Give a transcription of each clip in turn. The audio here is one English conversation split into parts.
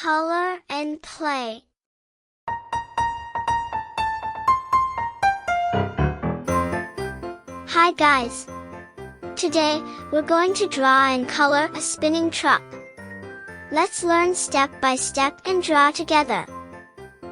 color and play. Hi guys! Today, we're going to draw and color a spinning truck. Let's learn step by step and draw together.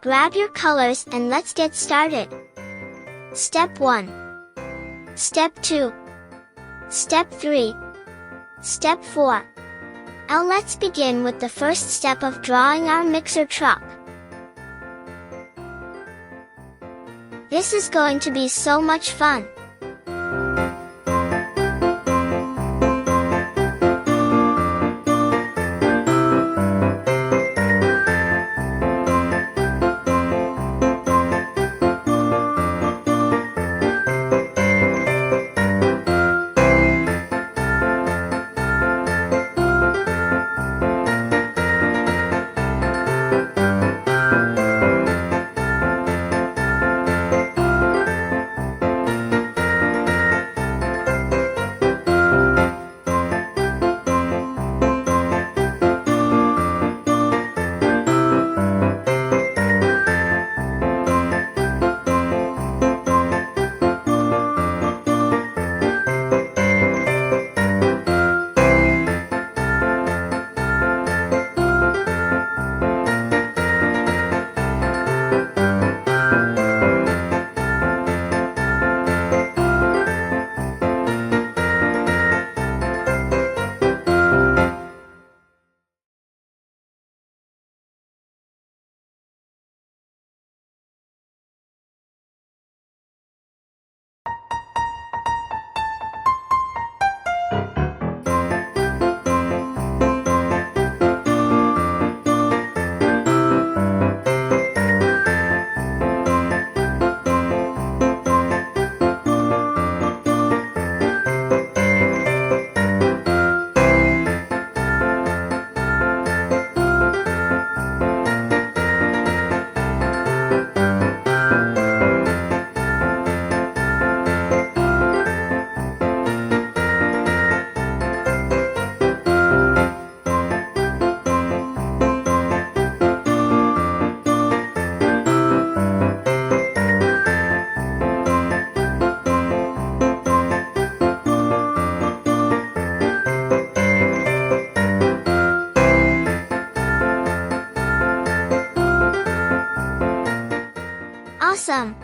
Grab your colors and let's get started. Step 1. Step 2. Step 3. Step 4. Now let's begin with the first step of drawing our mixer truck. This is going to be so much fun. Awesome!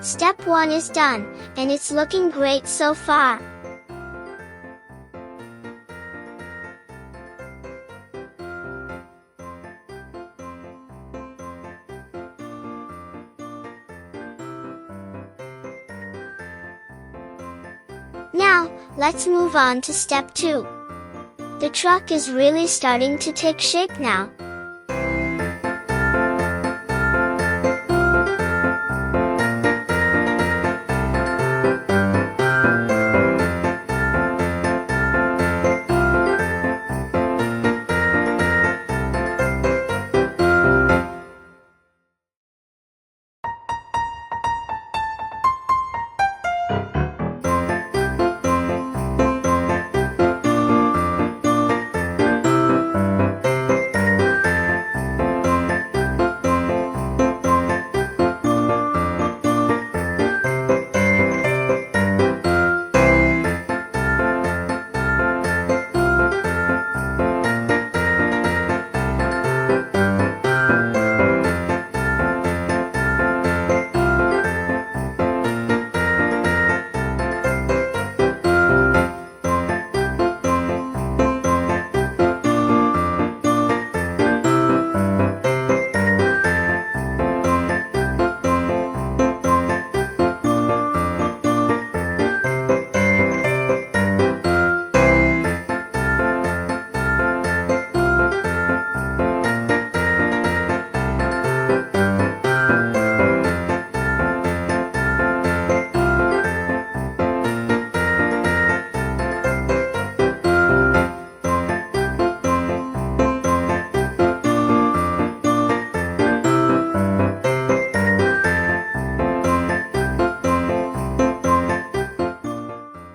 Step 1 is done, and it's looking great so far. Now, let's move on to step 2. The truck is really starting to take shape now.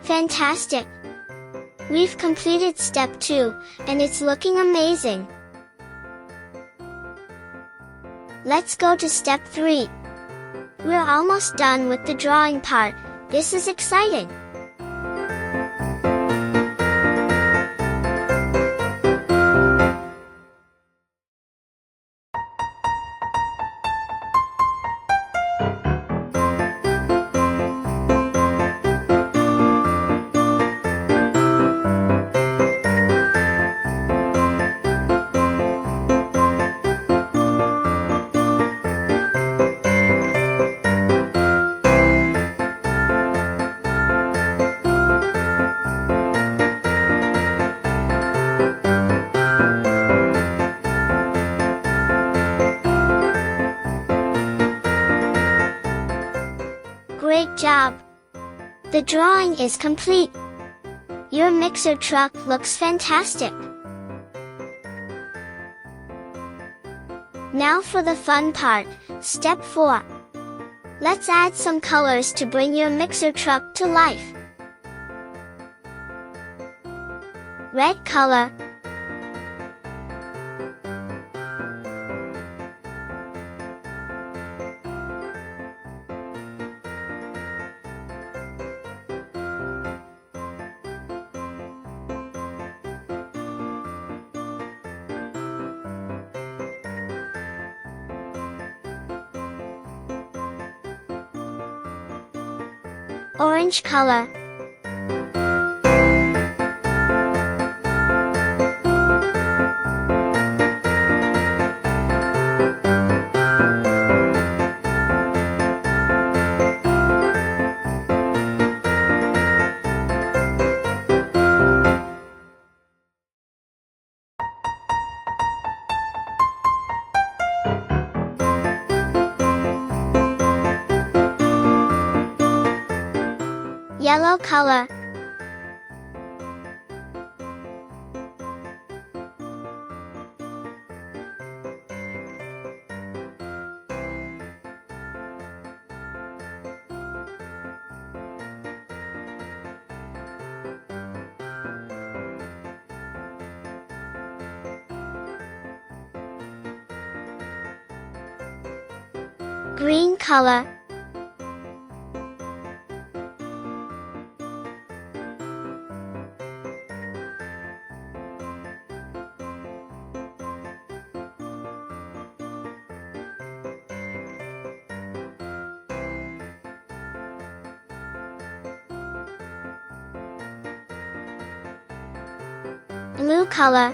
Fantastic! We've completed step 2, and it's looking amazing. Let's go to step 3. We're almost done with the drawing part. This is exciting. Great job! The drawing is complete. Your mixer truck looks fantastic. Now for the fun part, step 4. Let's add some colors to bring your mixer truck to life. Red color, orange color, yellow color, green color, blue color,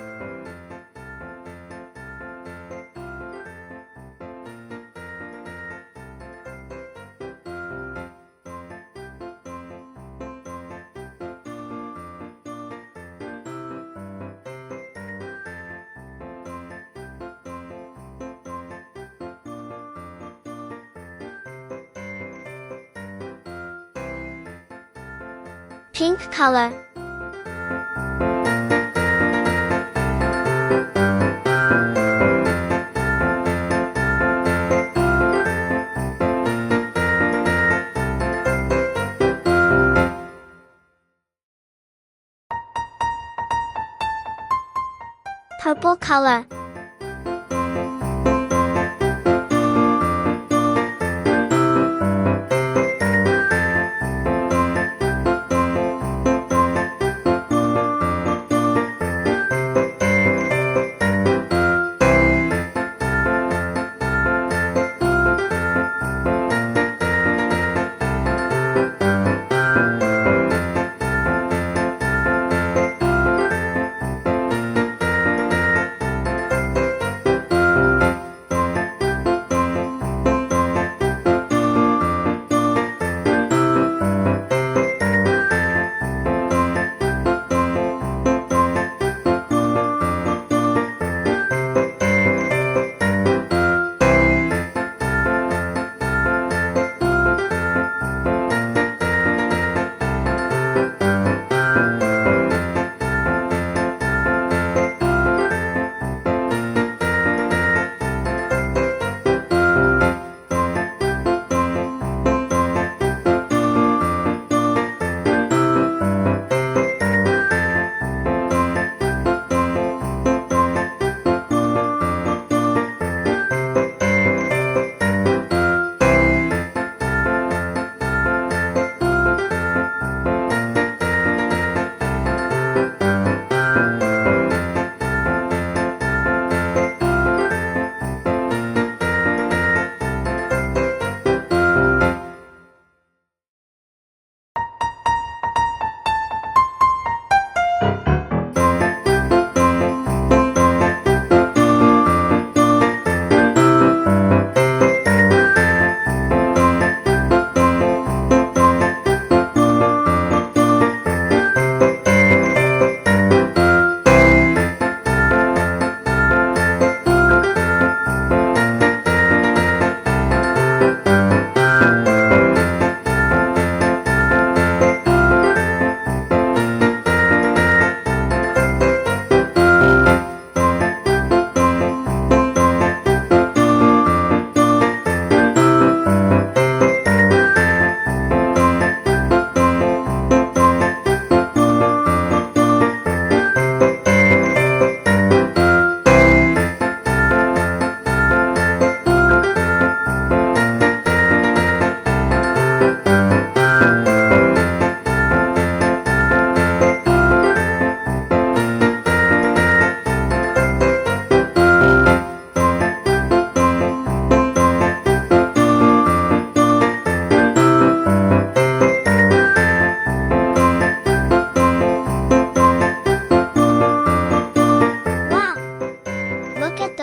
pink color, purple color,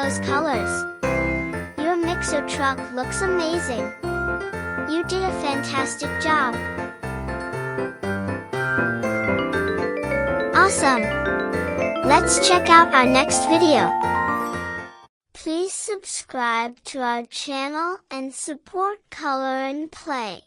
those colors. Your mixer truck looks amazing. You did a fantastic job. Awesome! Let's check out our next video. Please subscribe to our channel and support Color and Play.